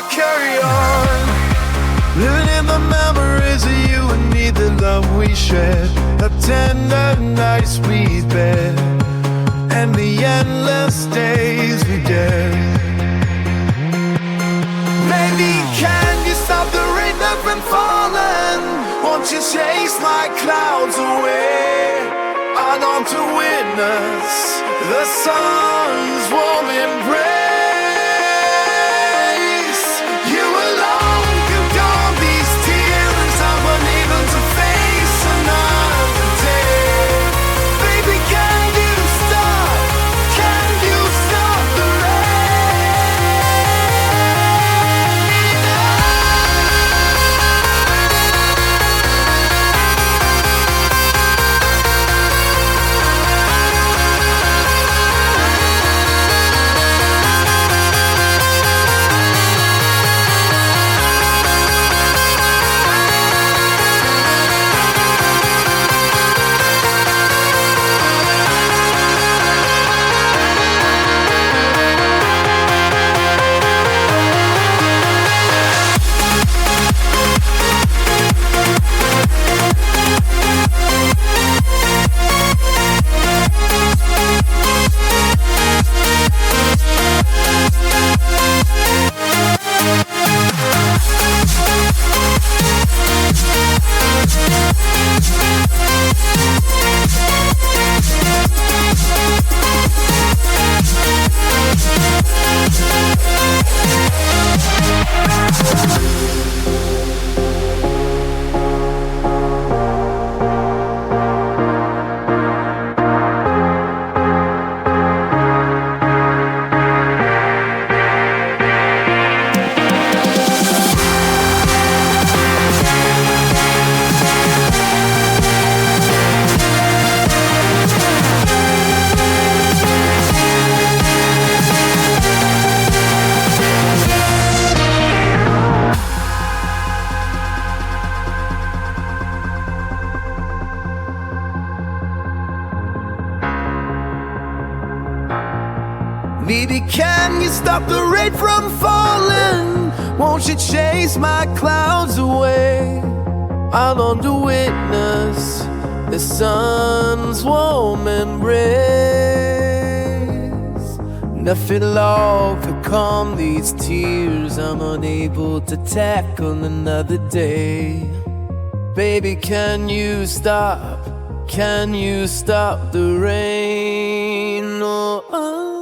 carry on, living in the memories of you and me, the love we shared, the tender nights we spent, and the endless days we did. Baby, can you stop the rain that's been falling? Won't you chase my clouds away? I long to witness the sun's warm embrace. You alone can calm these tears I'm unable to face another day. Baby, can you stop? Can you stop the Baby, can you stop the rain from falling? Won't you chase my clouds away? I long to witness the sun's warm embrace. Nothing law could calm these tears I'm unable to tackle another day. Baby, can you stop? Can you stop the rain? Oh, oh.